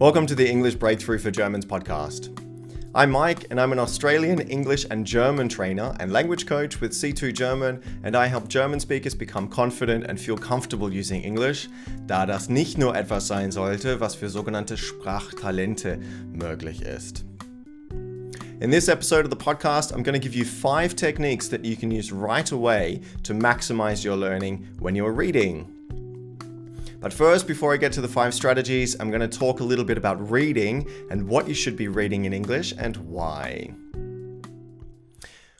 Welcome to the English Breakthrough for Germans podcast. I'm Mike, and I'm an Australian English and German trainer and language coach with C2 German, and I help German speakers become confident and feel comfortable using English, da das nicht nur etwas sein sollte, was für sogenannte Sprachtalente möglich ist. In this episode of the podcast, I'm going to give you 5 techniques that you can use right away to maximize your learning when you're reading. But first, before I get to the 5 strategies, I'm going to talk a little bit about reading and what you should be reading in English and why.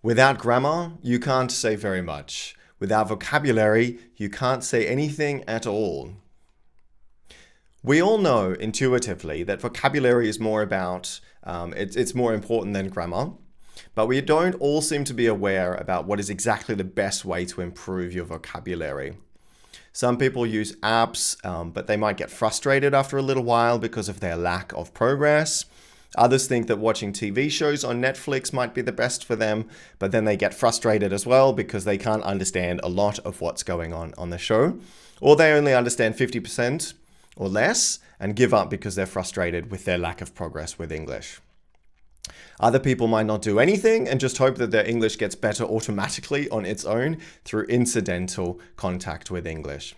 Without grammar, you can't say very much. Without vocabulary, you can't say anything at all. We all know intuitively that vocabulary is more about, it's more important than grammar, but we don't all seem to be aware about what is exactly the best way to improve your vocabulary. Some people use apps, but they might get frustrated after a little while because of their lack of progress. Others think that watching TV shows on Netflix might be the best for them, but then they get frustrated as well because they can't understand a lot of what's going on the show. Or they only understand 50% or less and give up because they're frustrated with their lack of progress with English. Other people might not do anything and just hope that their English gets better automatically on its own through incidental contact with English.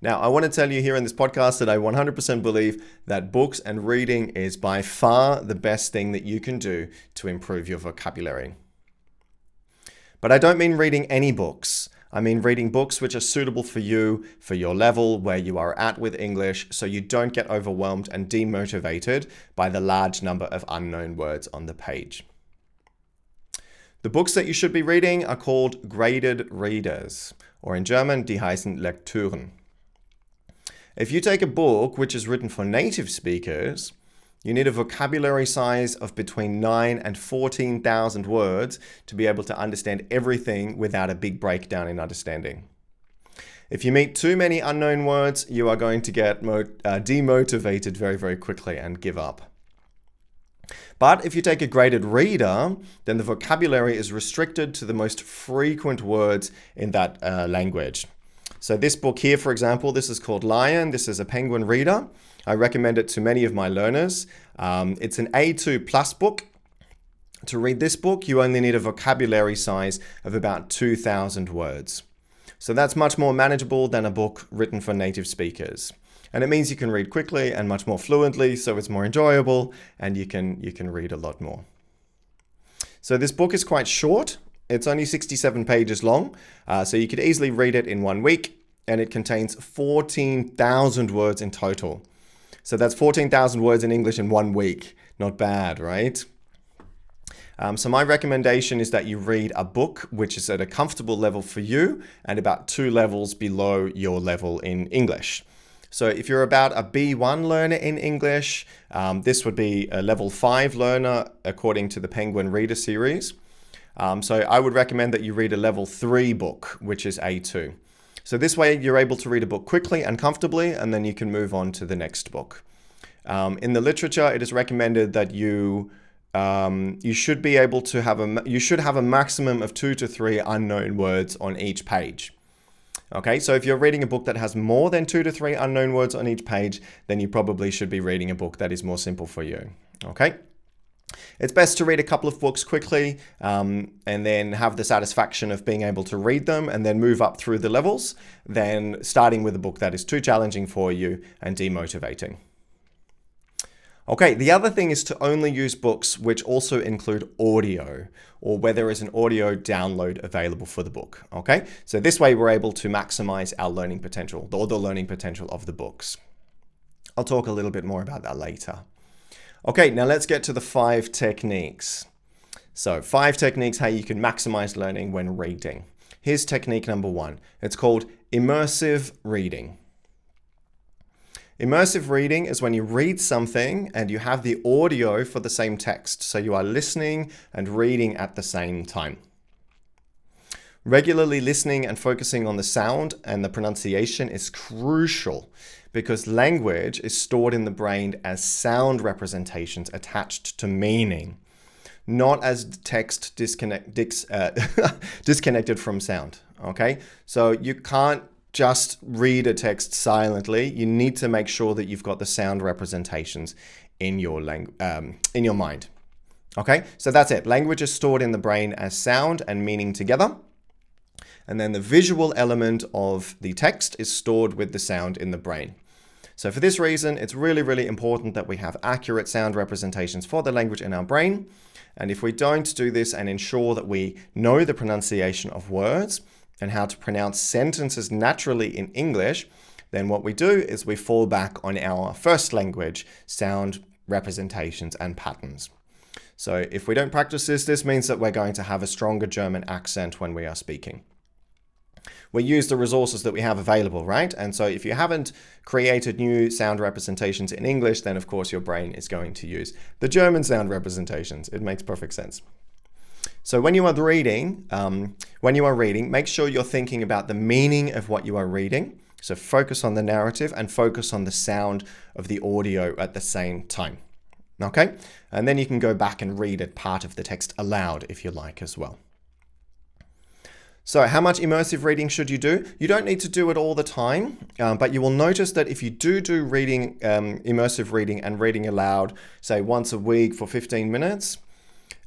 Now, I want to tell you here in this podcast that I 100% believe that books and reading is by far the best thing that you can do to improve your vocabulary. But I don't mean reading any books. I mean reading books which are suitable for you, for your level, where you are at with English, so you don't get overwhelmed and demotivated by the large number of unknown words on the page. The books that you should be reading are called graded readers, or in German, die heißen Lektüren. If you take a book which is written for native speakers, you need a vocabulary size of between 9 and 14,000 words to be able to understand everything without a big breakdown in understanding. If you meet too many unknown words, you are going to get demotivated very, very quickly and give up. But if you take a graded reader, then the vocabulary is restricted to the most frequent words in that language. So this book here, for example, this is called Lion. This is a penguin reader. I recommend it to many of my learners. It's an A2 plus book. To read this book, you only need a vocabulary size of about 2,000 words. So that's much more manageable than a book written for native speakers. And it means you can read quickly and much more fluently, so it's more enjoyable and you can read a lot more. So this book is quite short. It's only 67 pages long, so you could easily read it in 1 week, and it contains 14,000 words in total. So that's 14,000 words in English in 1 week. Not bad, right? So my recommendation is that you read a book which is at a comfortable level for you and about 2 levels below your level in English. So if you're about a B1 learner in English, this would be a level 5 learner according to the Penguin Reader series. So I would recommend that you read a level 3 book, which is A2. So this way you're able to read a book quickly and comfortably, and then you can move on to the next book. In the literature, it is recommended that you should be able to have a maximum of 2 to 3 unknown words on each page. Okay, so if you're reading a book that has more than 2 to 3 unknown words on each page, then you probably should be reading a book that is more simple for you. Okay. It's best to read a couple of books quickly and then have the satisfaction of being able to read them and then move up through the levels than starting with a book that is too challenging for you and demotivating. Okay, the other thing is to only use books which also include audio or where there is an audio download available for the book. Okay, so this way we're able to maximize our learning potential or the learning potential of the books. I'll talk a little bit more about that later. Okay, now let's get to the 5 techniques. So 5 techniques how you can maximize learning when reading. Here's technique number 1. It's called immersive reading. Immersive reading is when you read something and you have the audio for the same text. So you are listening and reading at the same time. Regularly listening and focusing on the sound and the pronunciation is crucial because language is stored in the brain as sound representations attached to meaning, not as text disconnected from sound. Okay, so you can't just read a text silently. You need to make sure that you've got the sound representations in your mind. Okay, so that's it. Language is stored in the brain as sound and meaning together. And then the visual element of the text is stored with the sound in the brain. So for this reason, it's really, really important that we have accurate sound representations for the language in our brain. And if we don't do this and ensure that we know the pronunciation of words and how to pronounce sentences naturally in English, then what we do is we fall back on our first language sound representations and patterns. So if we don't practice this, this means that we're going to have a stronger German accent when we are speaking. We use the resources that we have available, right? And so if you haven't created new sound representations in English, then of course your brain is going to use the German sound representations. It makes perfect sense. So when you are reading, make sure you're thinking about the meaning of what you are reading. So focus on the narrative and focus on the sound of the audio at the same time. Okay? And then you can go back and read it part of the text aloud if you like as well. So how much immersive reading should you do? You don't need to do it all the time, but you will notice that if you do reading, immersive reading and reading aloud, say once a week for 15 minutes,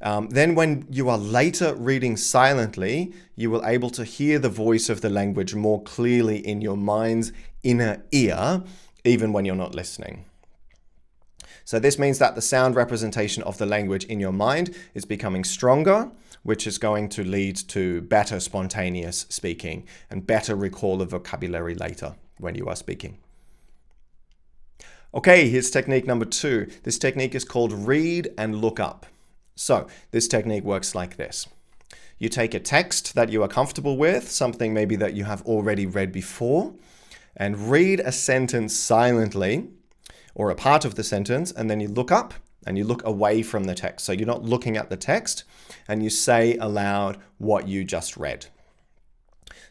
then when you are later reading silently, you will able to hear the voice of the language more clearly in your mind's inner ear, even when you're not listening. So this means that the sound representation of the language in your mind is becoming stronger, which is going to lead to better spontaneous speaking and better recall of vocabulary later when you are speaking. Okay, here's technique number 2. This technique is called read and look up. So this technique works like this. You take a text that you are comfortable with, something maybe that you have already read before, and read a sentence silently, or a part of the sentence, and then you look up and you look away from the text. So you're not looking at the text, and you say aloud what you just read.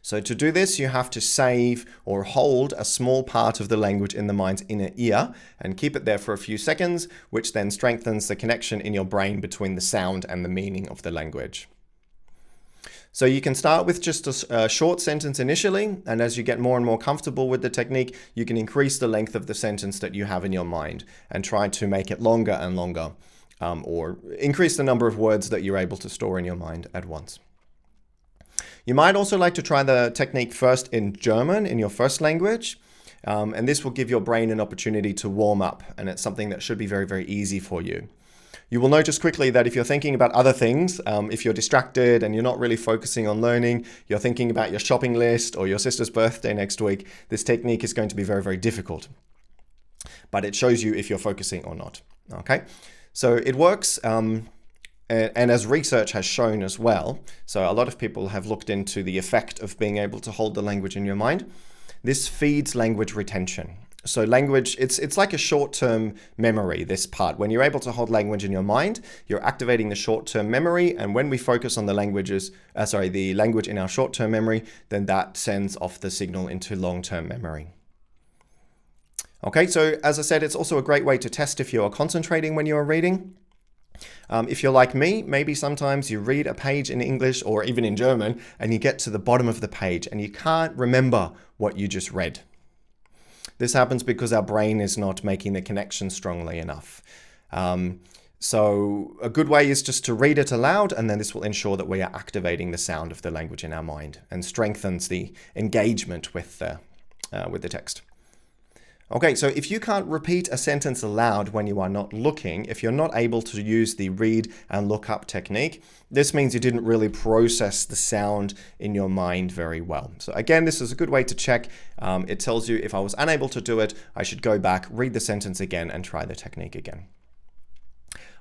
So to do this, you have to save or hold a small part of the language in the mind's inner ear and keep it there for a few seconds, which then strengthens the connection in your brain between the sound and the meaning of the language. So you can start with just a short sentence initially, and as you get more and more comfortable with the technique, you can increase the length of the sentence that you have in your mind and try to make it longer and longer, or increase the number of words that you're able to store in your mind at once. You might also like to try the technique first in German, in your first language, and this will give your brain an opportunity to warm up, and it's something that should be very, very easy for you. You will notice quickly that if you're thinking about other things, if you're distracted and you're not really focusing on learning, you're thinking about your shopping list or your sister's birthday next week, this technique is going to be very, very difficult. But it shows you if you're focusing or not. Okay, so it works, and as research has shown as well, so a lot of people have looked into the effect of being able to hold the language in your mind. This feeds language retention. So language, it's like a short-term memory, this part. When you're able to hold language in your mind, you're activating the short-term memory, and when we focus on the language in our short-term memory, then that sends off the signal into long-term memory. Okay, so as I said, it's also a great way to test if you are concentrating when you are reading. If you're like me, maybe sometimes you read a page in English or even in German, and you get to the bottom of the page and you can't remember what you just read. This happens because our brain is not making the connection strongly enough. So a good way is just to read it aloud, and then this will ensure that we are activating the sound of the language in our mind and strengthens the engagement with the text. Okay, so if you can't repeat a sentence aloud when you are not looking, if you're not able to use the read and look up technique, this means you didn't really process the sound in your mind very well. So again, this is a good way to check. It tells you if I was unable to do it, I should go back, read the sentence again, and try the technique again.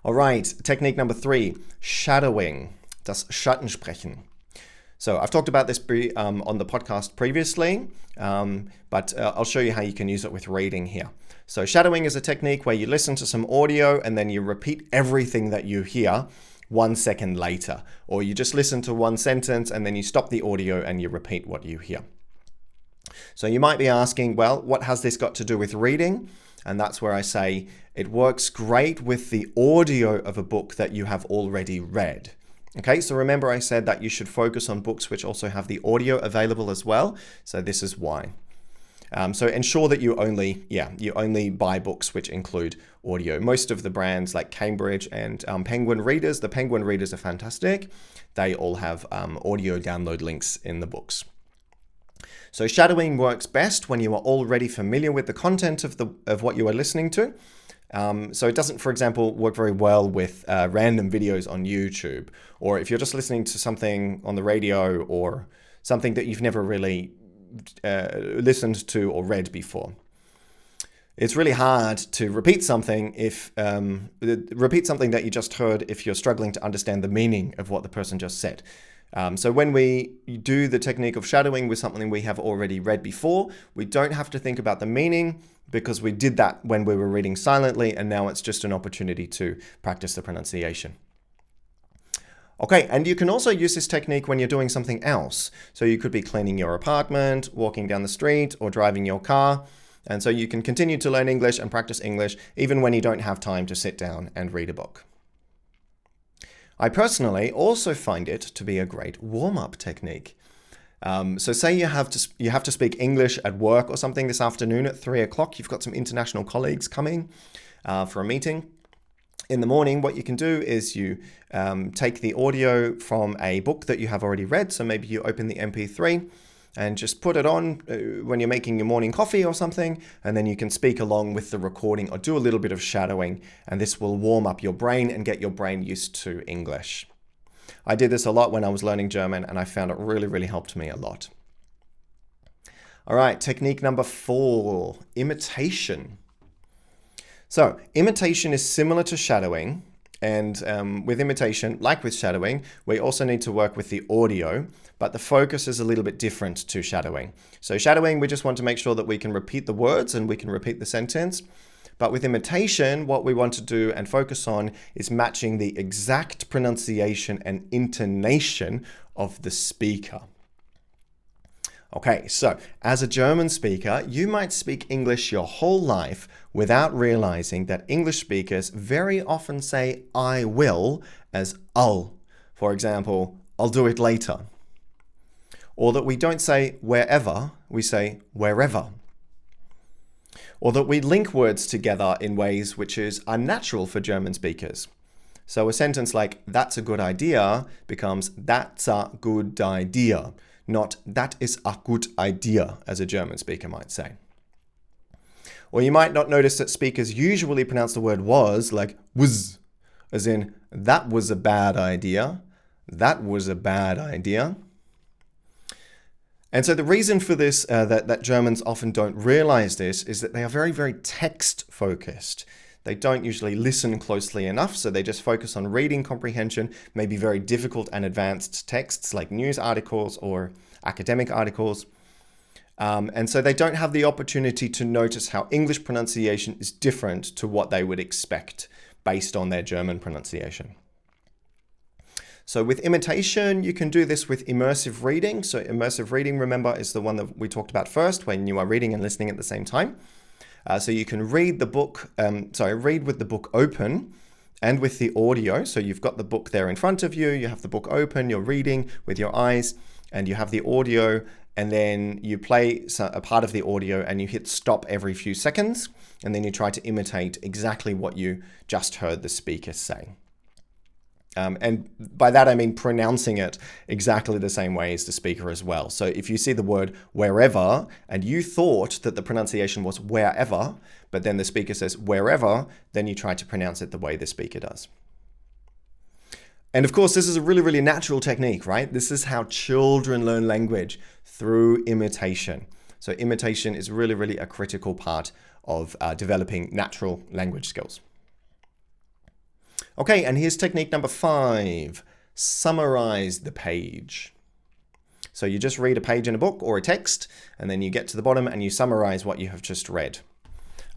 All right, technique number 3, shadowing, das Schattensprechen. So I've talked about this on the podcast previously, but I'll show you how you can use it with reading here. So shadowing is a technique where you listen to some audio and then you repeat everything that you hear 1 second later. Or you just listen to one sentence and then you stop the audio and you repeat what you hear. So you might be asking, well, what has this got to do with reading? And that's where I say it works great with the audio of a book that you have already read. Okay, so remember I said that you should focus on books which also have the audio available as well. So this is why. So ensure that you only buy books which include audio. Most of the brands like Cambridge and Penguin readers, the Penguin readers are fantastic. They all have audio download links in the books. So shadowing works best when you are already familiar with the content of what you are listening to. So it doesn't, for example, work very well with random videos on YouTube, or if you're just listening to something on the radio or something that you've never really listened to or read before. It's really hard to repeat something that you just heard if you're struggling to understand the meaning of what the person just said. So when we do the technique of shadowing with something we have already read before, we don't have to think about the meaning because we did that when we were reading silently, and now it's just an opportunity to practice the pronunciation. Okay, and you can also use this technique when you're doing something else. So you could be cleaning your apartment, walking down the street, or driving your car. And so you can continue to learn English and practice English even when you don't have time to sit down and read a book. I personally also find it to be a great warm-up technique. So say you have to speak English at work or something this afternoon at 3 o'clock. You've got some international colleagues coming for a meeting. In the morning, what you can do is you take the audio from a book that you have already read. So maybe you open the MP3 and just put it on when you're making your morning coffee or something, and then you can speak along with the recording or do a little bit of shadowing, and this will warm up your brain and get your brain used to English. I did this a lot when I was learning German, and I found it really, really helped me a lot. All right, technique number 4, imitation. So imitation is similar to shadowing, and with imitation, like with shadowing, we also need to work with the audio, but the focus is a little bit different to shadowing. So shadowing, we just want to make sure that we can repeat the words and we can repeat the sentence. But with imitation, what we want to do and focus on is matching the exact pronunciation and intonation of the speaker. Okay, so as a German speaker, you might speak English your whole life without realizing that English speakers very often say I will as I'll. For example, I'll do it later. Or that we don't say wherever, we say wherever. Or that we link words together in ways which is unnatural for German speakers. So a sentence like that's a good idea becomes that's a good idea. Not that is a good idea, as a German speaker might say. Or you might not notice that speakers usually pronounce the word was like was, as in that was a bad idea, that was a bad idea. And so the reason for this, that Germans often don't realize this, is that they are very, very text focused. They don't usually listen closely enough, so they just focus on reading comprehension, maybe very difficult and advanced texts like news articles or academic articles. And so they don't have the opportunity to notice how English pronunciation is different to what they would expect based on their German pronunciation. So with imitation, you can do this with immersive reading. So immersive reading, remember, is the one that we talked about first, when you are reading and listening at the same time. So you can read the book, read with the book open and with the audio. So you've got the book there in front of you, you have the book open, you're reading with your eyes, and you have the audio, and then you play a part of the audio and you hit stop every few seconds, and then you try to imitate exactly what you just heard the speaker say. And by that, I mean pronouncing it exactly the same way as the speaker as well. So if you see the word wherever and you thought that the pronunciation was wherever, but then the speaker says wherever, then you try to pronounce it the way the speaker does. And of course, this is a really, really natural technique, right? This is how children learn language, through imitation. So imitation is really, really a critical part of developing natural language skills. Okay, and here's technique number 5. Summarize the page. So you just read a page in a book or a text, and then you get to the bottom and you summarize what you have just read.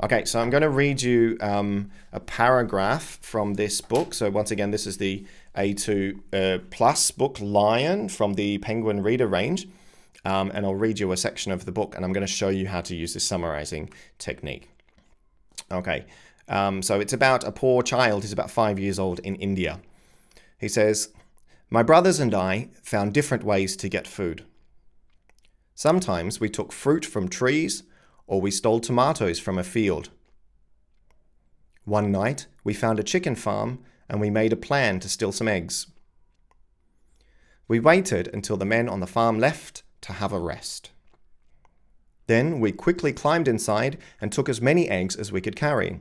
Okay, so I'm going to read you a paragraph from this book. So once again, this is the A2 Plus book, Lion, from the Penguin Reader range. And I'll read you a section of the book, and I'm going to show you how to use this summarizing technique. Okay. So it's about a poor child who's about 5 years old in India. He says, My brothers and I found different ways to get food. Sometimes we took fruit from trees, or we stole tomatoes from a field. One night, we found a chicken farm and we made a plan to steal some eggs. We waited until the men on the farm left to have a rest. Then we quickly climbed inside and took as many eggs as we could carry.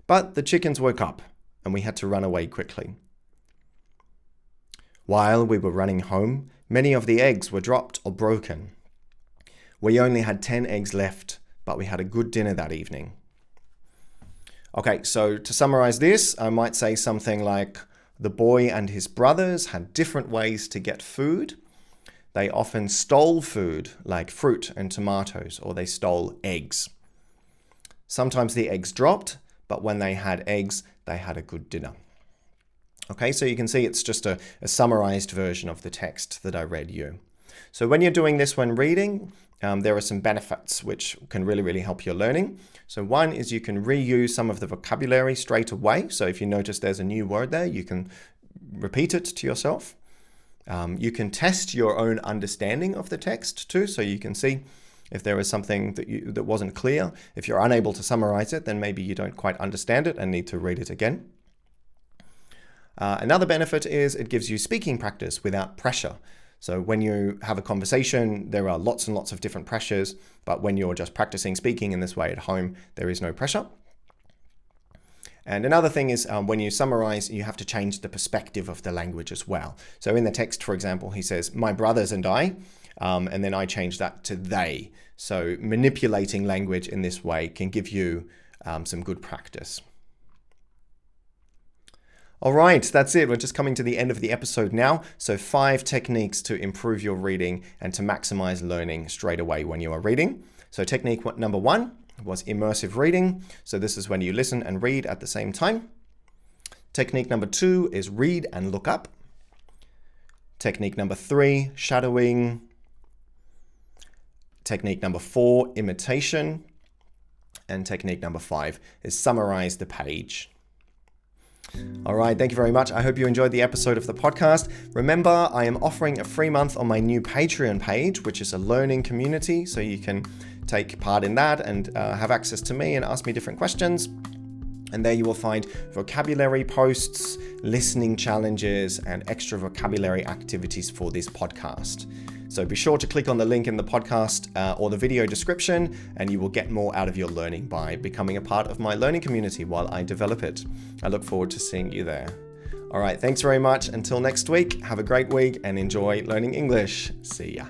But the chickens woke up and we had to run away quickly. While we were running home, many of the eggs were dropped or broken. We only had 10 eggs left, but we had a good dinner that evening. Okay, so to summarize this, I might say something like, the boy and his brothers had different ways to get food. They often stole food, like fruit and tomatoes, or they stole eggs. Sometimes the eggs dropped, but when they had eggs, they had a good dinner. Okay, so you can see it's just a summarized version of the text that I read you. So when you're doing this when reading, there are some benefits which can really help your learning. So one is you can reuse some of the vocabulary straight away. So if you notice there's a new word there, you can repeat it to yourself. You can test your own understanding of the text too, so you can see if there is something that wasn't clear. If you're unable to summarize it, then maybe you don't quite understand it and need to read it again. Another benefit is it gives you speaking practice without pressure. So when you have a conversation, there are lots and lots of different pressures, but when you're just practicing speaking in this way at home, there is no pressure. And another thing is when you summarize, you have to change the perspective of the language as well. So in the text, for example, he says, my brothers and I, and then I change that to they. So manipulating language in this way can give you some good practice. All right, that's it. We're just coming to the end of the episode now. So 5 techniques to improve your reading and to maximize learning straight away when you are reading. So technique number 1 was immersive reading. So this is when you listen and read at the same time. Technique number 2 is read and look up. Technique number 3, shadowing. Technique number 4, imitation. And technique number 5 is summarize the page. All right, thank you very much. I hope you enjoyed the episode of the podcast. Remember, I am offering a free month on my new Patreon page, which is a learning community. So you can take part in that and have access to me and ask me different questions. And there you will find vocabulary posts, listening challenges, and extra vocabulary activities for this podcast. So be sure to click on the link in the podcast or the video description, and you will get more out of your learning by becoming a part of my learning community while I develop it. I look forward to seeing you there. All right, thanks very much. Until next week, have a great week and enjoy learning English. See ya.